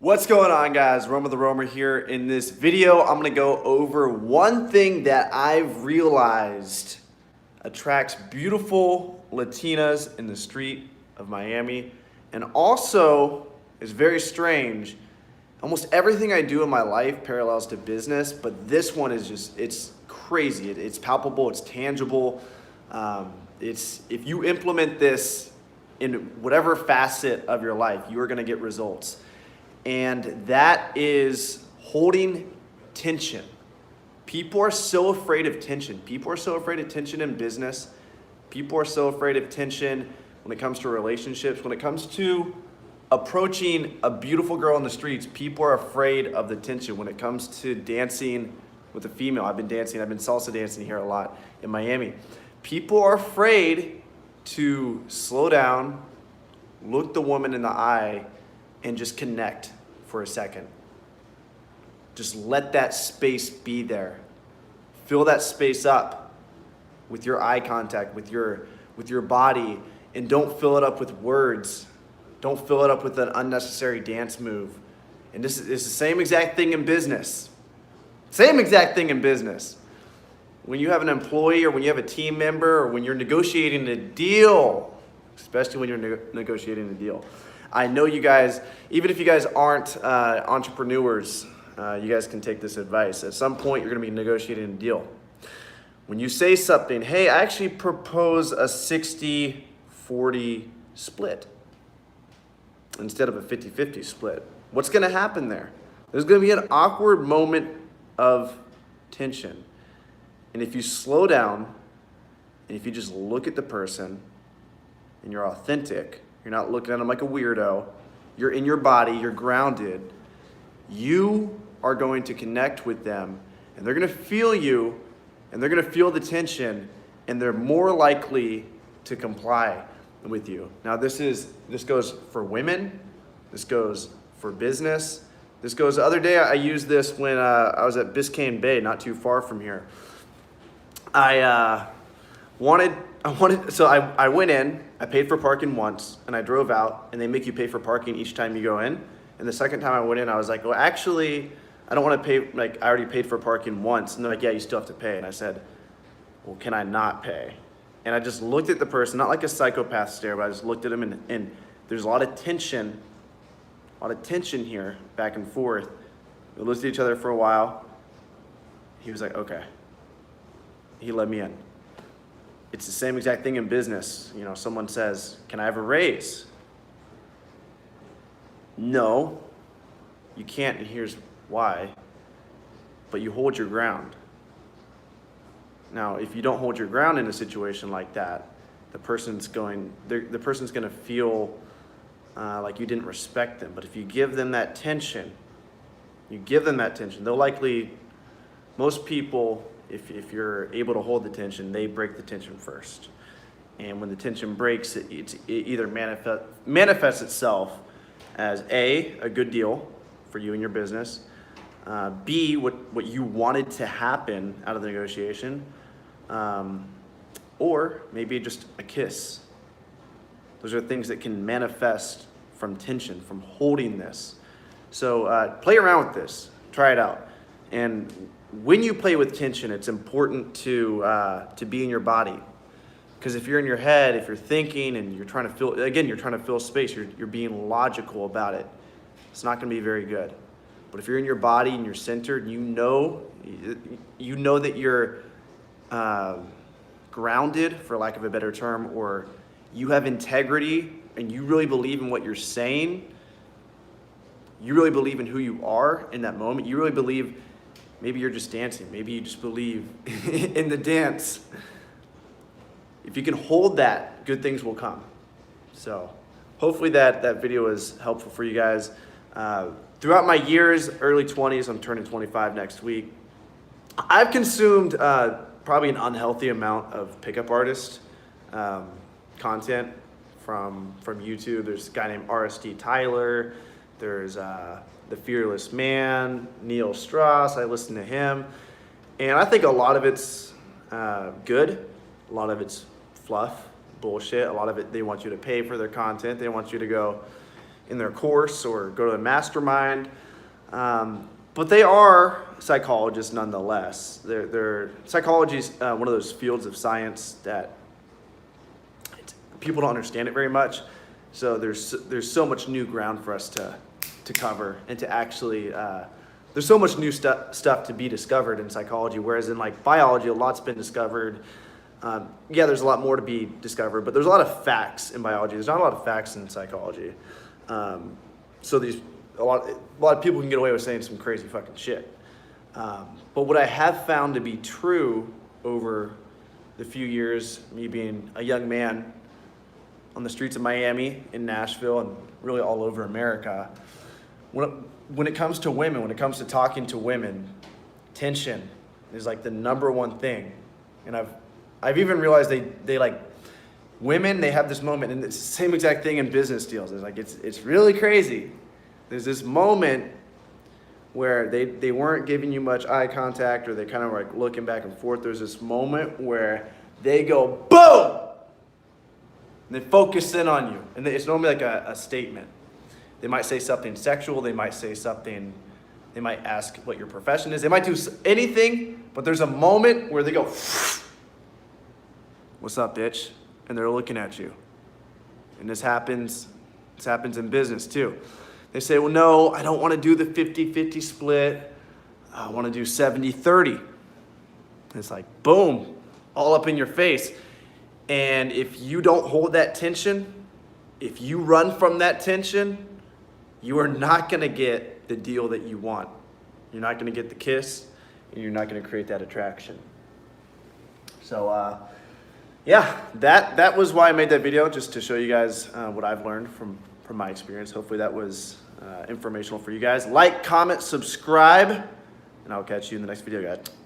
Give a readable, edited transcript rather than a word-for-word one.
What's going on, guys? Roma the Roamer here. In this video, I'm gonna go over one thing that I've realized attracts beautiful Latinas in the street of Miami, and also is very strange. Almost everything I do in my life parallels to business, but this one is just, it's crazy. It's palpable, it's tangible. If you implement this in whatever facet of your life, you are gonna get results. And that is holding tension. People are so afraid of tension. People are so afraid of tension in business. People are so afraid of tension when it comes to relationships. When it comes to approaching a beautiful girl in the streets, people are afraid of the tension. When it comes to dancing with a female, I've been salsa dancing here a lot in Miami. People are afraid to slow down, look the woman in the eye, and just connect for a second. Just let that space be there. Fill that space up with your eye contact, with your body, and don't fill it up with words. Don't fill it up with an unnecessary dance move. And this is the same exact thing in business. Same exact thing in business. When you have an employee or when you have a team member or when you're negotiating a deal, especially when you're negotiating a deal. I know you guys, even if you guys aren't entrepreneurs, you guys can take this advice. At some point, you're gonna be negotiating a deal. When you say something, hey, I actually propose a 60-40 split instead of a 50-50 split. What's gonna happen there? There's gonna be an awkward moment of tension. And if you slow down, and if you just look at the person, and you're authentic, you're not looking at them like a weirdo, you're in your body, you're grounded, you are going to connect with them, and they're gonna feel you, and they're gonna feel the tension, and they're more likely to comply with you. Now this goes for women, this goes for business, this goes, the other day I used this when I was at Biscayne Bay, not too far from here. I went in, I paid for parking once, and I drove out, and they make you pay for parking each time you go in. And the second time I went in, I was like, well, actually, I don't want to pay, like, I already paid for parking once. And they're like, yeah, you still have to pay. And I said, well, can I not pay? And I just looked at the person, not like a psychopath stare, but I just looked at him, and there's a lot of tension here, back and forth. We looked at each other for a while. He was like, okay. He let me in. It's the same exact thing in business. You know, someone says, can I have a raise? No, you can't, and here's why. But you hold your ground. Now, if you don't hold your ground in a situation like that, the person's going to feel like you didn't respect them. But if you give them that tension, they'll likely, most people, if you're able to hold the tension, they break the tension first. And when the tension breaks, it either manifests itself as A, a good deal for you and your business, B, what you wanted to happen out of the negotiation, or maybe just a kiss. Those are things that can manifest from tension, from holding this. So play around with this, try it out. And when you play with tension, it's important to be in your body. Because if you're in your head, if you're thinking and you're trying to fill space, you're being logical about it. It's not going to be very good. But if you're in your body and you're centered, you know that you're grounded, for lack of a better term, or you have integrity and you really believe in what you're saying. You really believe in who you are in that moment. You really believe. Maybe you're just dancing. Maybe you just believe in the dance. If you can hold that, good things will come. So hopefully that video is helpful for you guys. Throughout my years, early 20s, I'm turning 25 next week, I've consumed probably an unhealthy amount of pickup artist content from YouTube. There's a guy named RSD Tyler. There's The Fearless Man, Neil Strauss. I listen to him. And I think a lot of it's good. A lot of it's fluff, bullshit. A lot of it, they want you to pay for their content. They want you to go, in their course or go to a mastermind. But they are psychologists nonetheless. Psychology is one of those fields of science that people don't understand it very much. So there's so much new ground for us to cover and to actually, there's so much new stuff to be discovered in psychology, whereas in like biology, a lot's been discovered. Yeah, there's a lot more to be discovered, but there's a lot of facts in biology. There's not a lot of facts in psychology. So a lot of people can get away with saying some crazy fucking shit. But what I have found to be true over the few years, me being a young man on the streets of Miami, in Nashville, and really all over America, when it comes to women, when it comes to talking to women, tension is like the number one thing. And I've even realized they like, women, they have this moment, and it's the same exact thing in business deals. It's like, it's really crazy. There's this moment where they weren't giving you much eye contact, or they kind of like looking back and forth. There's this moment where they go, boom! And they focus in on you. And it's normally like a statement. They might say something sexual. They might say something, they might ask what your profession is. They might do anything, but there's a moment where they go, what's up, bitch? And they're looking at you. And this happens in business too. They say, well, no, I don't want to do the 50-50 split. I want to do 70-30. It's like, boom, all up in your face. And if you don't hold that tension, if you run from that tension, you are not going to get the deal that you want. You're not going to get the kiss, and you're not going to create that attraction. So, yeah, that was why I made that video, just to show you guys what I've learned from my experience. Hopefully that was informational for you guys. Like, comment, subscribe, and I'll catch you in the next video, guys.